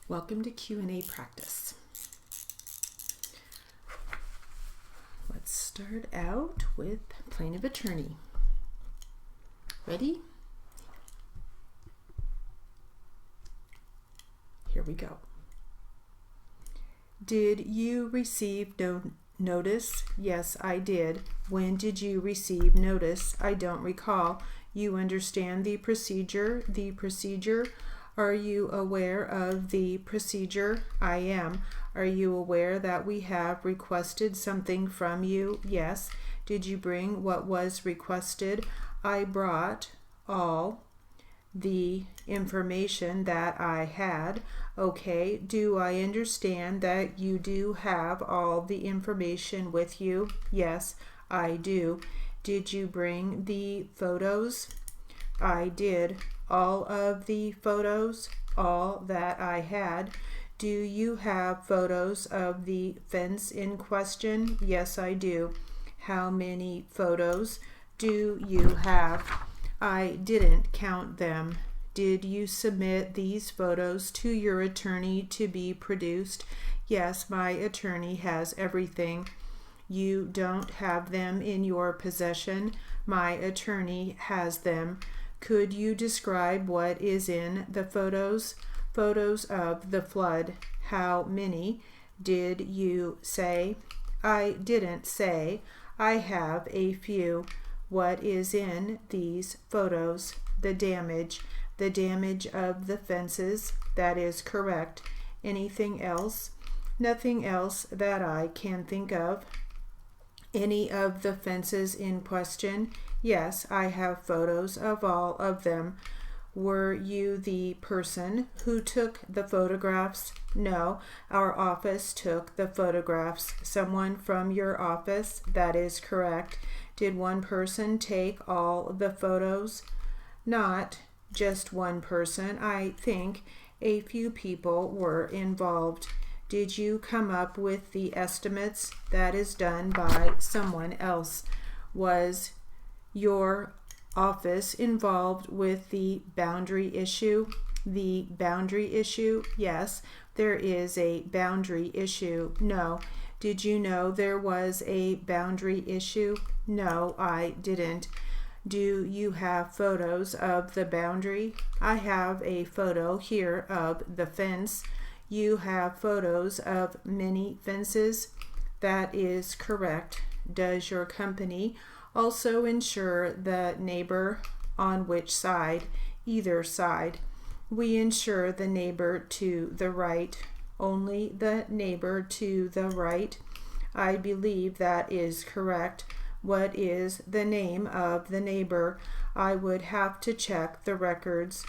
Welcome to Q&A practice. Let's start out with plaintiff attorney. Ready? Here we go. Did you receive notice? Yes, I did. When did you receive notice? I don't recall. You understand the procedure? The procedure? Are you aware of the procedure? I am. Are you aware that we have requested something from you? Yes. Did you bring what was requested? I brought all the information that I had. Okay. Do I understand that you do have all the information with you? Yes, I do. Did you bring the photos? I did. All of the photos, all that I had. Do you have photos of the fence in question? Yes, I do. How many photos do you have? I didn't count them. Did you submit these photos to your attorney to be produced? Yes, my attorney has everything. You don't have them in your possession. My attorney has them. Could you describe what is in the photos? Photos of the flood. How many? Did you say? I didn't say. I have a few. What is in these photos? The damage. The damage of the fences. That is correct. Anything else? Nothing else that I can think of. Any of the fences in question? Yes, I have photos of all of them. Were you the person who took the photographs? No, our office took the photographs. Someone from your office? That is correct. Did one person take all the photos? Not just one person. I think a few people were involved. Did you come up with the estimates? That is done by someone else. Was your office involved with the boundary issue? The boundary issue? Yes, there is a boundary issue. No. Did you know there was a boundary issue? No, I didn't. Do you have photos of the boundary? I have a photo here of the fence. You have photos of many fences? That is correct. Does your company also insure the neighbor? On which side? Either side. We insure the neighbor to the right. Only the neighbor to the right? I believe that is correct. What is the name of the neighbor? I would have to check the records.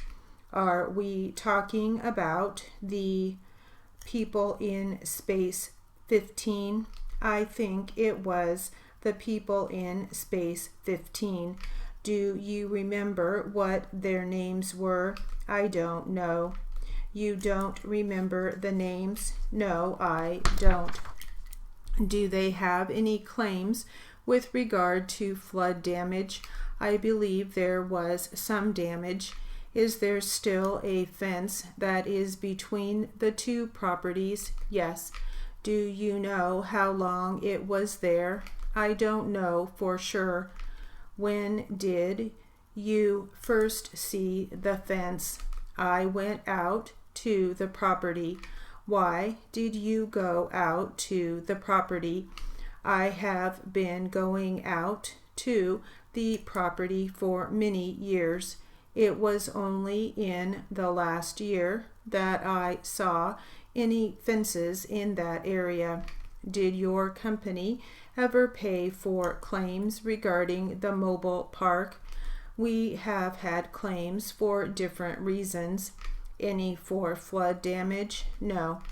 Are we talking about the people in space 15? I think it was the people in space 15. Do you remember what their names were? I don't know. You don't remember the names? No, I don't. Do they have any claims with regard to flood damage? I believe there was some damage. Is there still a fence that is between the two properties? Yes. Do you know how long it was there? I don't know for sure. When did you first see the fence? I went out to the property. Why did you go out to the property? I have been going out to the property for many years. It was only in the last year that I saw any fences in that area. Did your company ever pay for claims regarding the mobile park? We have had claims for different reasons. Any for flood damage? No.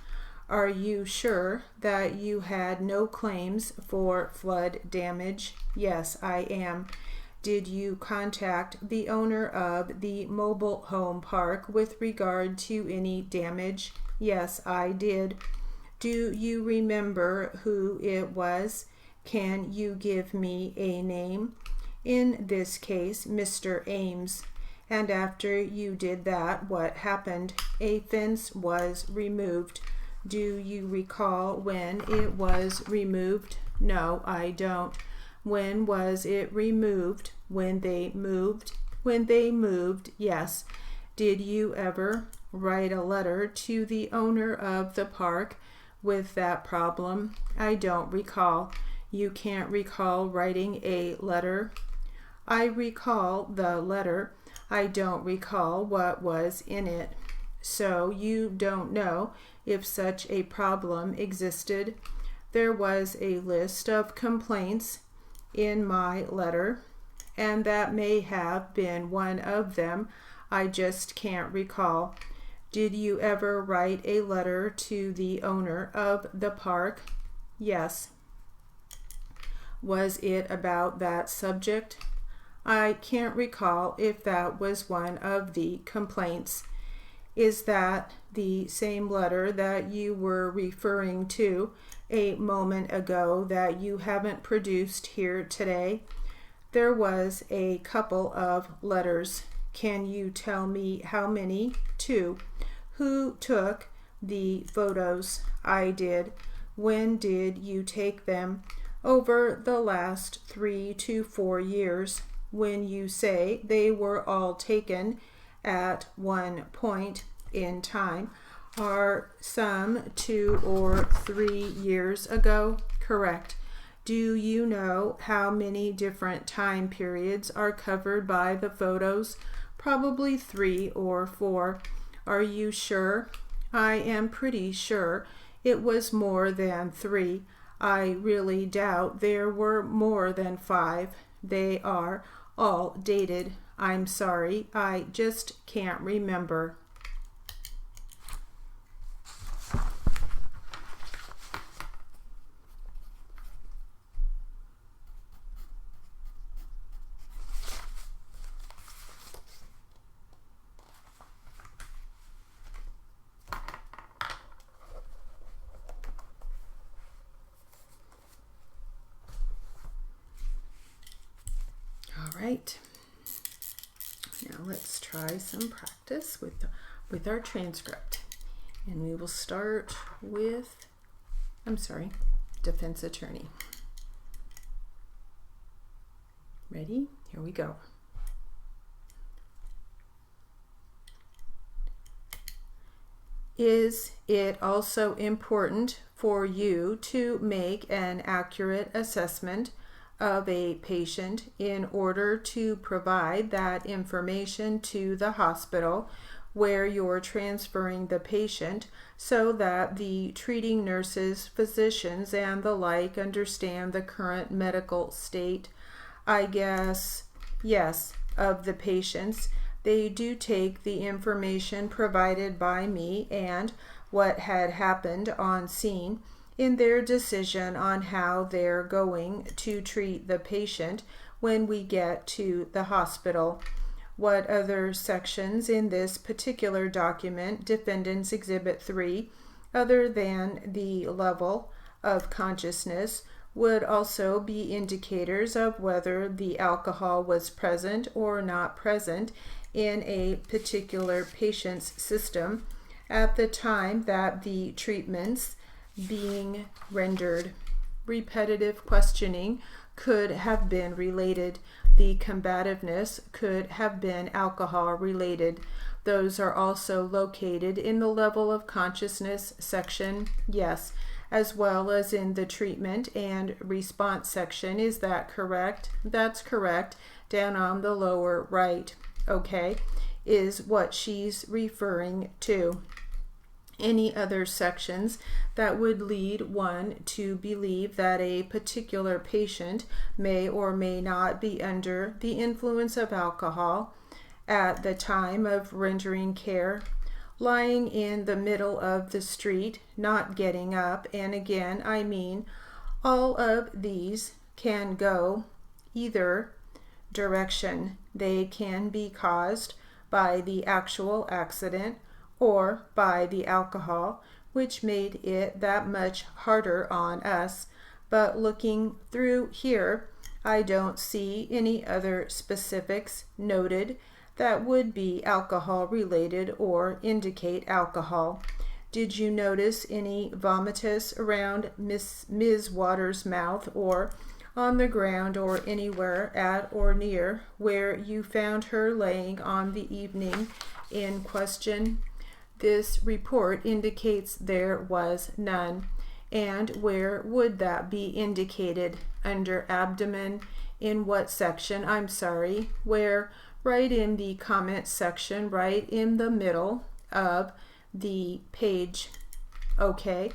Are you sure that you had no claims for flood damage? Yes, I am. Did you contact the owner of the mobile home park with regard to any damage? Yes, I did. Do you remember who it was? Can you give me a name? In this case, Mr. Ames. And after you did that, what happened? A fence was removed. Do you recall when it was removed? No, I don't. When was it removed? When they moved? When they moved, yes. Did you ever write a letter to the owner of the park with that problem? I don't recall. You can't recall writing a letter? I recall the letter. I don't recall what was in it. So you don't know if such a problem existed. There was a list of complaints in my letter, and that may have been one of them. I just can't recall. Did you ever write a letter to the owner of the park? Yes. Was it about that subject? I can't recall if that was one of the complaints. Is that the same letter that you were referring to a moment ago that you haven't produced here today? There was a couple of letters. Can you tell me how many? 2. Who took the photos? I did. When did you take them? Over the last 3 to 4 years. When you say they were all taken at one point in time, are some 2 or 3 years ago? Correct. Do you know how many different time periods are covered by the photos? Probably 3 or 4. Are you sure? I am pretty sure it was more than 3. I really doubt there were more than 5. They are all dated. I'm sorry, I just can't remember. All right. Now let's try some practice with our transcript. And we will start with, defense attorney. Ready? Here we go. Is it also important for you to make an accurate assessment of a patient in order to provide that information to the hospital where you're transferring the patient so that the treating nurses, physicians, and the like understand the current medical state? I guess, yes, of the patients. They do take the information provided by me and what had happened on scene in their decision on how they're going to treat the patient when we get to the hospital. What other sections in this particular document, Defendant's Exhibit 3, other than the level of consciousness, would also be indicators of whether the alcohol was present or not present in a particular patient's system at the time that the treatments being rendered. Repetitive questioning could have been related. The combativeness could have been alcohol related. Those are also located in the level of consciousness section, yes, as well as in the treatment and response section. Is that correct? That's correct. Down on the lower right, okay, is what she's referring to. Any other sections that would lead one to believe that a particular patient may or may not be under the influence of alcohol at the time of rendering care? Lying in the middle of the street, not getting up, and again, I mean, all of these can go either direction. They can be caused by the actual accident or by the alcohol, which made it that much harder on us. But looking through here, I don't see any other specifics noted that would be alcohol related or indicate alcohol. Did you notice any vomitus around Ms. Waters' mouth or on the ground or anywhere at or near where you found her laying on the evening in question? This report indicates there was none. And where would that be indicated? Under abdomen. In what section? I'm sorry, where? Right in the comment section, right in the middle of the page. Okay,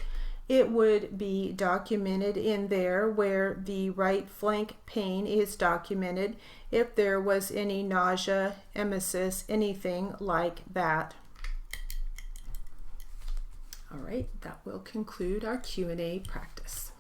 it would be documented in there where the right flank pain is documented, if there was any nausea, emesis, anything like that. All right, that will conclude our Q&A practice.